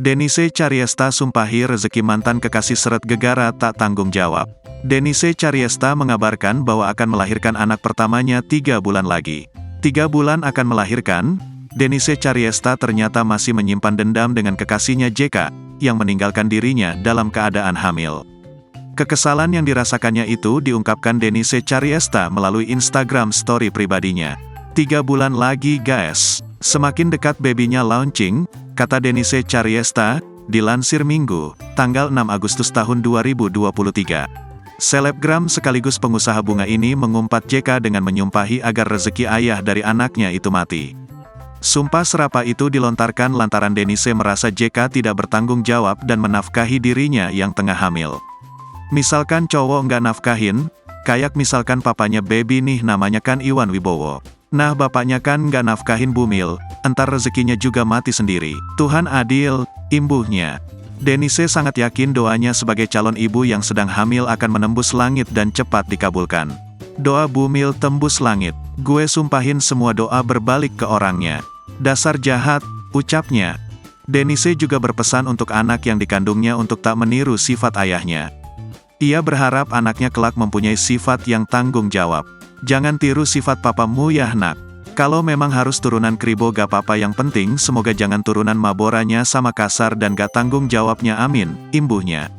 Denise Cariesta sumpahi rezeki mantan kekasih seret gegara tak tanggung jawab. Denise Cariesta mengabarkan bahwa akan melahirkan anak pertamanya 3 bulan lagi. 3 bulan akan melahirkan, Denise Cariesta ternyata masih menyimpan dendam dengan kekasihnya JK, yang meninggalkan dirinya dalam keadaan hamil. Kekesalan yang dirasakannya itu diungkapkan Denise Cariesta melalui Instagram story pribadinya. 3 bulan lagi guys, semakin dekat babynya launching, kata Denise Cariesta, dilansir Minggu, tanggal 6 Agustus tahun 2023. Selebgram sekaligus pengusaha bunga ini mengumpat JK dengan menyumpahi agar rezeki ayah dari anaknya itu mati. Sumpah serapah itu dilontarkan lantaran Denise merasa JK tidak bertanggung jawab dan menafkahi dirinya yang tengah hamil. Misalkan cowok nggak nafkahin, kayak misalkan papanya baby nih namanya kan Iwan Wibowo. Nah bapaknya kan nggak nafkahin Bumil, entar rezekinya juga mati sendiri. Tuhan adil, imbuhnya. Denise sangat yakin doanya sebagai calon ibu yang sedang hamil akan menembus langit dan cepat dikabulkan. Doa Bumil tembus langit, gue sumpahin semua doa berbalik ke orangnya. Dasar jahat, ucapnya. Denise juga berpesan untuk anak yang dikandungnya untuk tak meniru sifat ayahnya. Ia berharap anaknya kelak mempunyai sifat yang tanggung jawab. Jangan tiru sifat papamu ya nak. Kalau memang harus turunan kribo gak apa-apa, yang penting semoga jangan turunan maboranya sama kasar dan gak tanggung jawabnya, amin, imbuhnya.